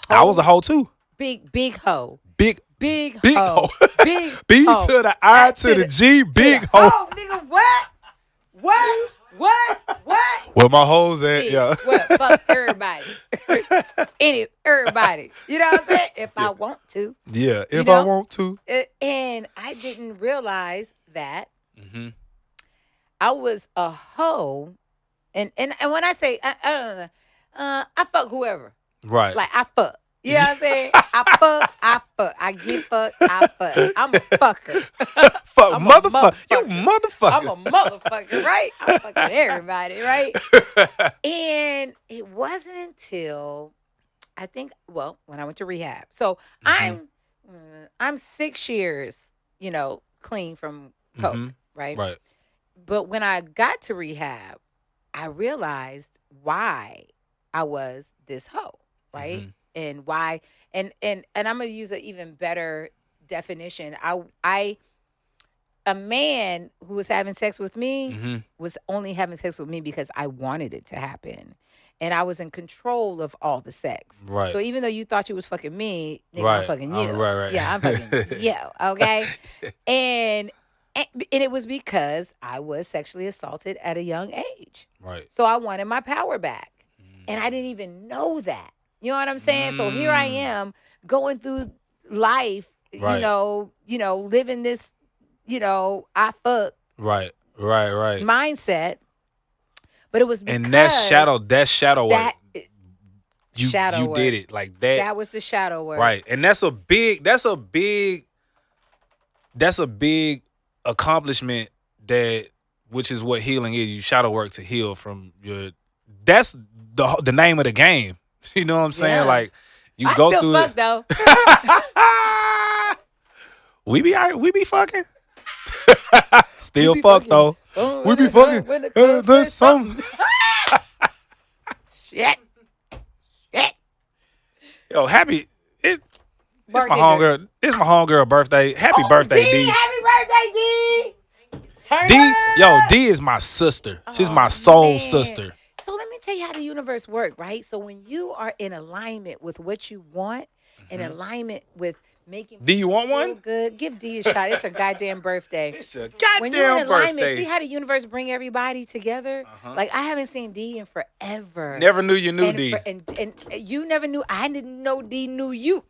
I was a hoe too. Big hoe. Big hoe. Big B hoe. to the I to the G, big hoe. Oh, nigga, what? Where my hoes at? Yeah. Well, fuck everybody. Everybody. You know what I'm saying? If I want to. Yeah, if I want to. And I didn't realize that mm-hmm. I was a hoe. And when I say, I don't know, I fuck whoever. Right. Like, I fuck. You know what I'm saying? I fuck. I get fucked, I fuck. I'm a fucker. Fuck, motherfucker. You motherfucker. I'm a motherfucker, right? I'm fucking everybody, right? And it wasn't until, I think, well, when I went to rehab. So I'm 6 years, clean from coke, right? Right. But when I got to rehab, I realized why I was this hoe, right? Mm-hmm. And why, and I'm gonna use an even better definition. A man who was having sex with me was only having sex with me because I wanted it to happen, and I was in control of all the sex. Right. So even though you thought you was fucking me, nigga, right. I'm fucking you. Right. Yeah, I'm fucking you. Okay. And it was because I was sexually assaulted at a young age. Right. So I wanted my power back, and I didn't even know that. You know what I'm saying? So here I am going through life, right. Living this, I fuck right mindset. But it was because and that's shadow work. You work. Did it like that. That was the shadow work. Right. And that's a big accomplishment, which is what healing is. You shadow work to heal from that's the name of the game. You know what I'm saying? Yeah. Like you I go still through fuck, it. Though. we be fucking. Still fuck though. We be fucking. There's something. Shit. Yo, happy. It's my homegirl. It's my homegirl birthday. Happy birthday, D. Happy birthday, D. Turn D. up. Yo, D is my sister. She's my soul sister. So let me tell you how the universe works, right? So when you are in alignment with what you want, in alignment with making D, you want one? Good. Give D a shot. It's her goddamn birthday. It's your goddamn when you're in alignment, birthday. see how the universe bring everybody together? Like, I haven't seen D in forever. Never knew you knew D. And you never knew. I didn't know D knew you.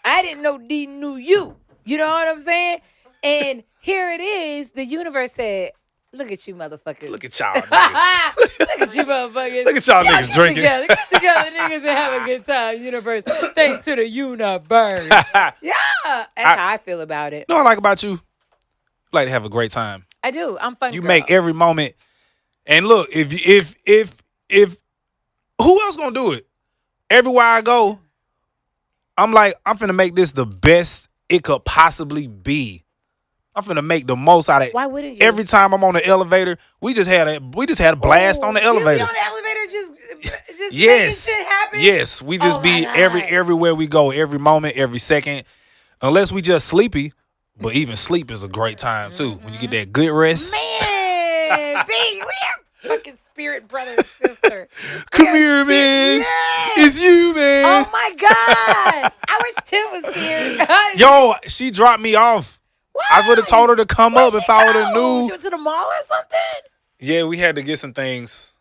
I didn't know D knew you. You know what I'm saying? And here it is. The universe said, look at you, motherfuckers. Look at y'all niggas. Look at you, motherfuckers. Look at y'all niggas drinking. Get together, niggas, and have a good time, universe. Thanks to the universe. Yeah. That's how I feel about it. You know what I like about you? You like to have a great time. I do. I'm fun. You girl. make every moment. And look, if who else gonna do it? Everywhere I go, I'm like, I'm finna make this the best it could possibly be. I'm finna make the most out of it. Why wouldn't you? Every time I'm on the elevator, we just had a blast on the elevator. You be on the elevator just yes. making shit happen? Yes, we just be everywhere we go, every moment, every second. Unless we just sleepy, but even sleep is a great time too. When you get that good rest. Man, we are fucking spirit brother and sister. Come here, man. Yes. It's you, man. Oh my God. I wish Tim was here. Yo, she dropped me off. What? I would have told her to come up if I would have knew. She went to the mall or something? Yeah, we had to get some things.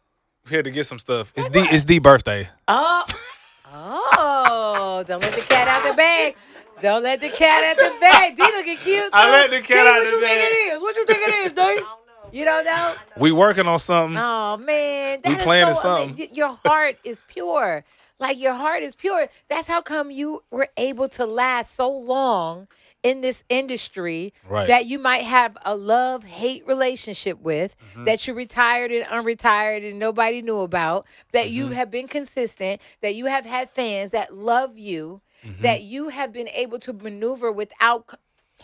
We had to get some stuff. It's D birthday. Oh, don't let the cat out the bag. Don't let the cat out the bag. D looking cute. I let the cat out the bag. What you think it is? What you think it is, D? You don't know? We working on something. Oh, man. We planning something. Your heart is pure. Like, your heart is pure. That's how come you were able to last so long in this industry that you might have a love-hate relationship with, that you're retired and unretired and nobody knew about, that you have been consistent, that you have had fans that love you, that you have been able to maneuver without.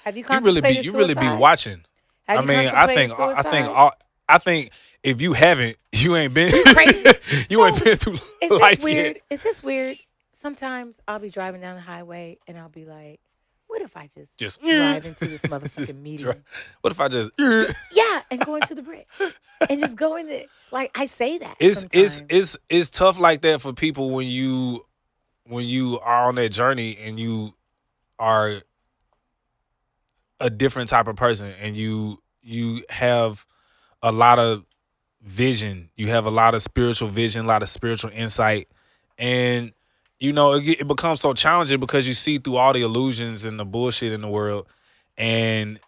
Have you contemplated suicide? You really be watching. Have I you mean, contemplated suicide? I think if you haven't, you ain't been. You crazy? You ain't been through Is life this weird? yet. Is this weird? Sometimes I'll be driving down the highway and I'll be like, what if I just drive into this Just motherfucking median? What if I just? Yeah, and go into the brick and just go in the like I say that. It's tough like that for people when you are on that journey and you are a different type of person and you have a lot of vision, you have a lot of spiritual vision, a lot of spiritual insight, and it becomes so challenging because you see through all the illusions and the bullshit in the world, and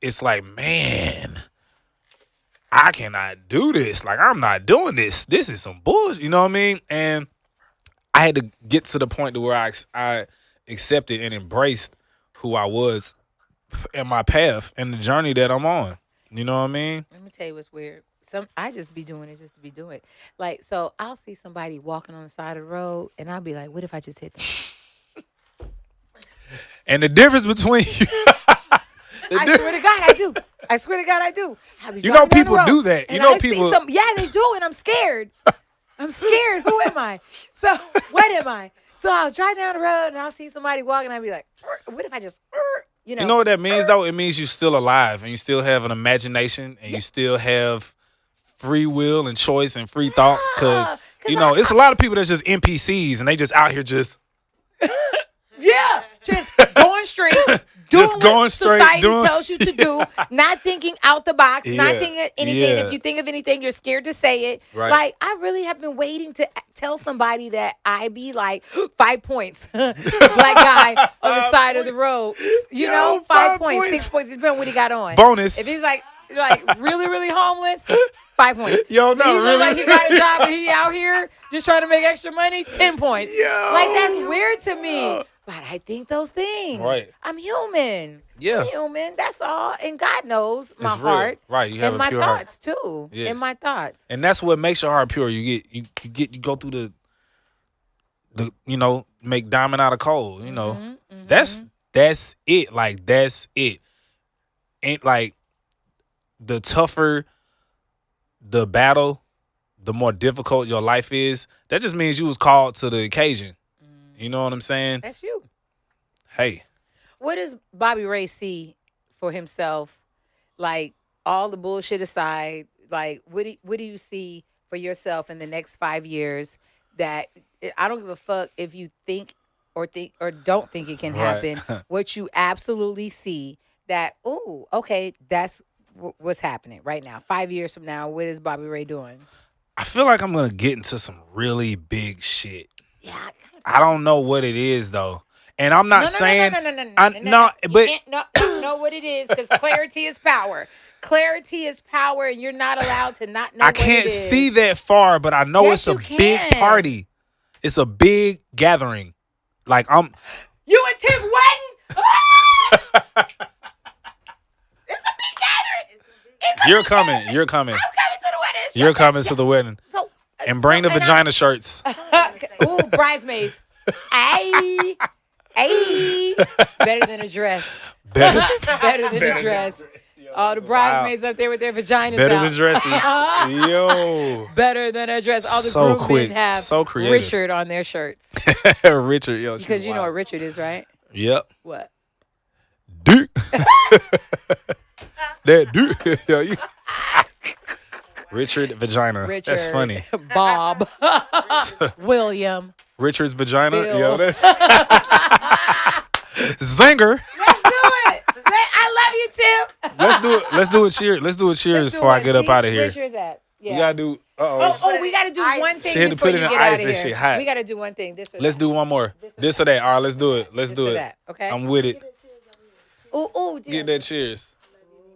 it's like, man, I cannot do this. Like, I'm not doing this. This is some bullshit. You know what I mean? And I had to get to the point to where I accepted and embraced who I was and my path and the journey that I'm on. You know what I mean? Let me tell you what's weird. I just be doing it just to be doing it. Like, so I'll see somebody walking on the side of the road, and I'll be like, what if I just hit them? And the difference between you... I swear to God, I do. I swear to God, I do. People do that. People... Yeah, they do, and I'm scared. I'm scared. Who am I? So, what am I? So I'll drive down the road, and I'll see somebody walking, and I'll be like, what if I just... You know what that means, though? It means you're still alive, and you still have an imagination, and you still have free will and choice and free thought. Because, it's a lot of people that's just NPCs, and they just out here just... Yeah, just going straight, doing what society tells you to do, not thinking out the box, not thinking of anything. If you think of anything, you're scared to say it. Right. Like, I really have been waiting to tell somebody that I be like 5 points, black guy on the side of the road. 5 points, 6 points, depending on what he got on. Bonus. If he's like really, really homeless, 5 points. Yo, no, he really? Like he got a job and he out here just trying to make extra money, 10 points. Yo. Like, that's weird to me. But I think those things. Right. I'm human. Yeah. I'm human. That's all. And God knows my it's real. heart. Right. You have and my pure thoughts heart. too. Yes. And my thoughts. And that's what makes your heart pure. You go through the make diamond out of coal. Mm-hmm. That's it. Like, that's it. Ain't like the tougher the battle, the more difficult your life is. That just means you was called to the occasion. You know what I'm saying? That's you. Hey. What does Bobby Ray see for himself? Like, all the bullshit aside, like, what do you see for yourself in the next 5 years that I don't give a fuck if you think or don't think it can happen. Right. What you absolutely see that, oh, okay, that's what's happening right now. 5 years from now, what is Bobby Ray doing? I feel like I'm going to get into some really big shit. Yeah. I don't know what it is, though. And I'm not saying... No, but... You don't know what it is, because clarity is power. Clarity is power, and you're not allowed to not know I can't see that far, but I know it's a big party. It's a big gathering. Like, I'm... You and Tiff wedding? It's a big gathering. You're coming. You're coming. I'm coming to the wedding. You're coming to the wedding. So, and bring the vagina shirts. Ooh, bridesmaids. Ay. Better than a dress. Better than a dress. All the bridesmaids up there with their vaginas better out. Than dresses. Yo. Better than a dress. All the groomsmen have so creative. Richard on their shirts. Richard, yo. Because you know what Richard is, right? Yep. What? Dick. That dude. Yo, Richard vagina. Richard. That's funny. Bob. William. Richard's vagina. Bill. Yo, that's Zinger. Let's do it. I love you, Tim. Let's do a cheer. Let's do a cheers before I get up out of here. Where's yours at? Yeah. We gotta do. We gotta do one thing. She had to put it in ice and shit hot. We gotta do one thing. Let's do one more. This or that. All right, let's do it. Let's do it. That. Okay. I'm with it. Ooh. Get that cheers.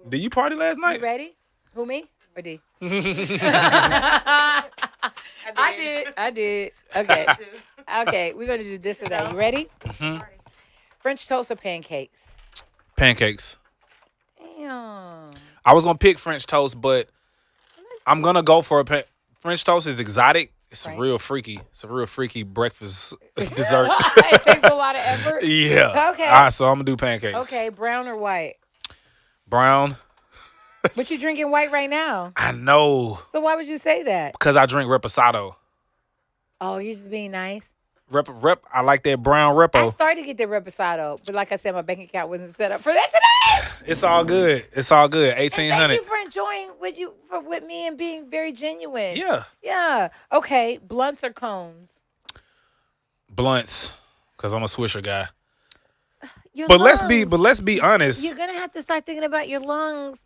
Did you party last night? You ready? Who, me or D? I did. Okay, we're going to do this or that. You ready? Mm-hmm. French toast or pancakes? Pancakes. Damn. I was going to pick French toast, but I'm going to go for French toast is exotic. It's real freaky. It's a real freaky breakfast dessert. It takes a lot of effort? Yeah. Okay. All right, so I'm going to do pancakes. Okay, brown or white? Brown. But you're drinking white right now. I know. So why would you say that? Because I drink Reposado. Oh, you're just being nice. I like that brown Repo. I started to get the Reposado, but like I said, my bank account wasn't set up for that today. It's all good. It's all good. 1800. And thank you for enjoying with me and being very genuine. Yeah. Yeah. Okay. Blunts or cones? Blunts, because I'm a Swisher guy. But let's be honest. You're gonna have to start thinking about your lungs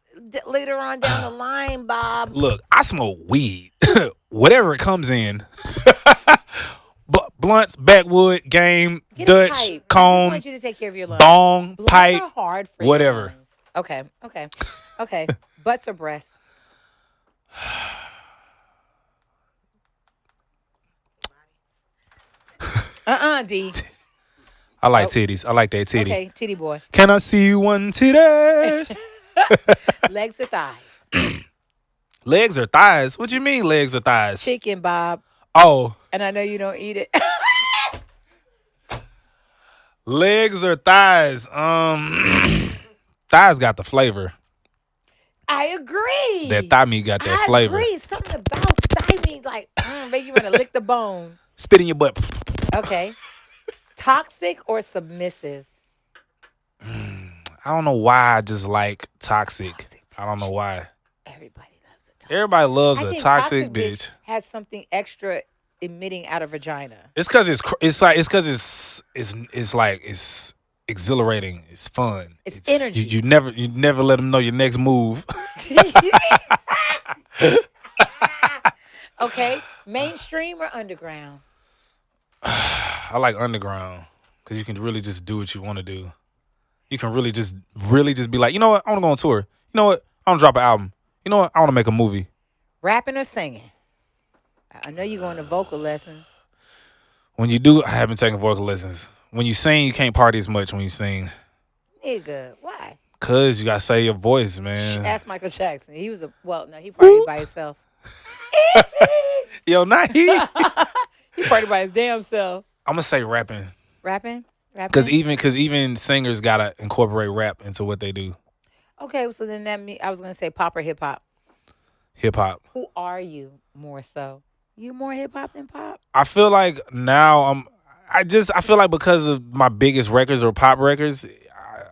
later on down the line, Bob. Look, I smoke weed, whatever it comes in. But blunts, backwood, game, Get Dutch, cone, I want you to take care of your lungs. bong, Blunts pipe, are hard for whatever. Okay. Butts or breasts? D. I like titties. I like that titty. Okay, titty boy. Can I see one titty? Legs or thighs? Legs or thighs? What you mean legs or thighs? Chicken, Bob. Oh. And I know you don't eat it. Legs or thighs? Thighs got the flavor. I agree. That thigh meat got that flavor. I agree. Something about thigh meat, like, make you want to lick the bone. Spit in your butt. Okay. Toxic or submissive? I don't know why I just like toxic. I don't know why. Everybody loves a toxic bitch. Has something extra emitting out of vagina. It's because it's exhilarating. It's fun. It's energy. You never let them know your next move. Okay, mainstream or underground? I like underground because you can really just do what you want to do. You can really just be like, you know what? I want to go on tour. You know what? I want to drop an album. You know what? I want to make a movie. Rapping or singing? I know you're going to vocal lessons. When you do, I haven't taken vocal lessons. When you sing, you can't party as much when you sing. Nigga, why? Cause you gotta say your voice, man. Ask Michael Jackson. He was he partied by himself. Yo, not he. He partied by his damn self. I'm gonna say rapping. Rapping? Cause even singers gotta incorporate rap into what they do. Okay, so then I was gonna say pop or hip hop. Hip hop. Who are you more so? You more hip hop than pop? I feel like now I feel like because of my biggest records or pop records,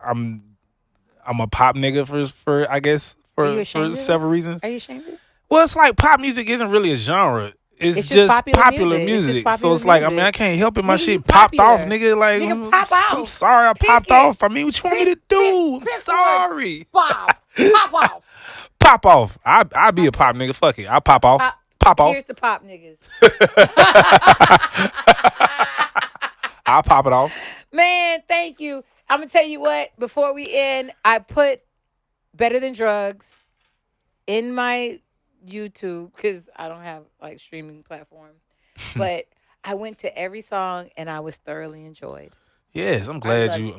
I'm a pop nigga for I guess for several reasons. Are you ashamed of it? Well, it's like pop music isn't really a genre. It's just popular music. So it's like, I mean, I can't help it. My shit popped off, nigga. Like, I'm sorry I popped off. I mean, what you want me to do? I'm sorry. Pop off. Pop off. I'll be a pop nigga. Fuck it. I'll pop off. Pop off. Here's the pop niggas. I'll pop it off. Man, thank you. I'm going to tell you what. Before we end, I put Better Than Drugs in my YouTube because I don't have like streaming platforms. But I went to every song and I was thoroughly enjoyed. Yes, I'm glad I you.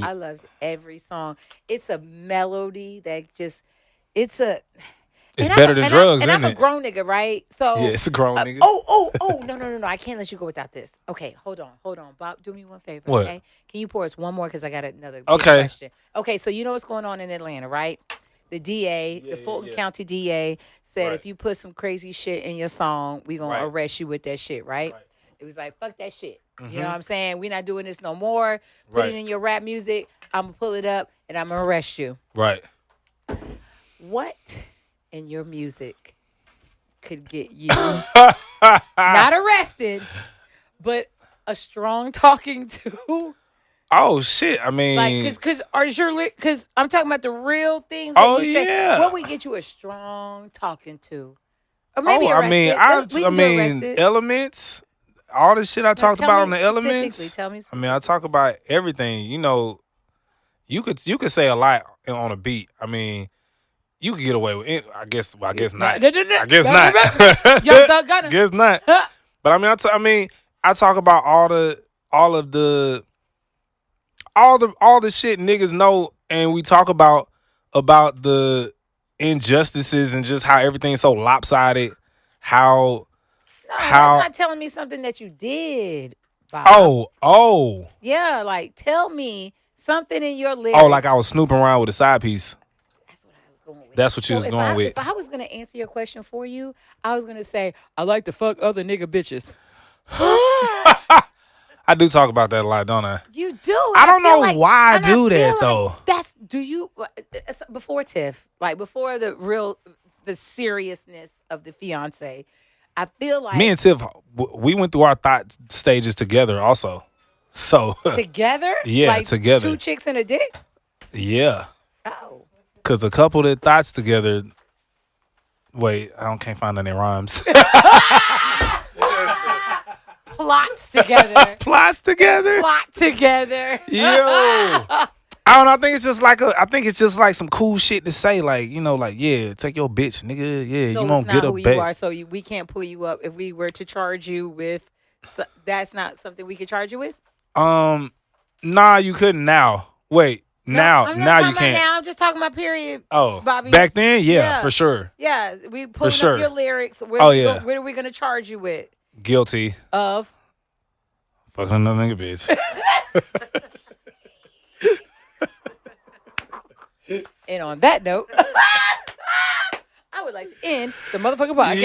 I loved every song. It's a melody that just, it's better than drugs, isn't it? I'm a grown nigga, right? So yeah, it's a grown nigga. No. I can't let you go without this. Okay, hold on. Bob, do me one favor. What? Okay? Can you pour us one more? Because I got another okay. question. Okay, so you know what's going on in Atlanta, right? The DA, the Fulton County DA said if you put some crazy shit in your song, we going to arrest you with that shit, right? It was like, fuck that shit. Mm-hmm. You know what I'm saying? We're not doing this no more. Put it in your rap music. I'm going to pull it up and I'm going to arrest you. Right. What in your music could get you not arrested, but a strong talking to? Oh shit! I mean, like, cause I'm talking about the real things. That you say. What would get you a strong talking to? Or maybe arrested. I mean, Elements. All the shit I talked about on the Elements. Tell me. I mean, I talk about everything. You know, you could say a lot on a beat. I mean, you could get away with it. I guess not. I guess not. Guess not. But I mean, I talk about all the shit niggas know, and we talk about the injustices and just how everything's so lopsided. That's not telling me something that you did, Bob. Oh. Yeah, like tell me something in your lyrics. Oh, like I was snooping around with a side piece. That's what I was going with. That's what you was going with. If I was gonna answer your question for you, I was gonna say I like to fuck other nigga bitches. I do talk about that a lot, don't I? You do. I don't know why I do that though. Before Tiff, like before the seriousness of the fiance, I feel like me and Tiff, we went through our thought stages together also. So together, yeah, like together, 2 chicks and a dick. Yeah. Oh. Cause a couple that thoughts together. Wait, can't find any rhymes. Plots together. Plots together. Plot together. Yo. I don't know. I think it's just like some cool shit to say. Like, like, yeah, take your bitch, nigga. Yeah, so you won't get a back. You are, so we can't pull you up. If we were to charge you with, that's not something we could charge you with? Nah, you couldn't now. Wait. Now you can't. Now I'm just talking about period. Oh, Bobby. Back then, yeah, for sure. Yeah, we pulling up your lyrics. What are we gonna charge you with? Guilty of fucking another nigga bitch. And on that note, I would like to end the motherfucking podcast.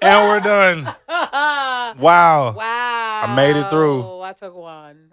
And we're done. Wow. I made it through. I took one.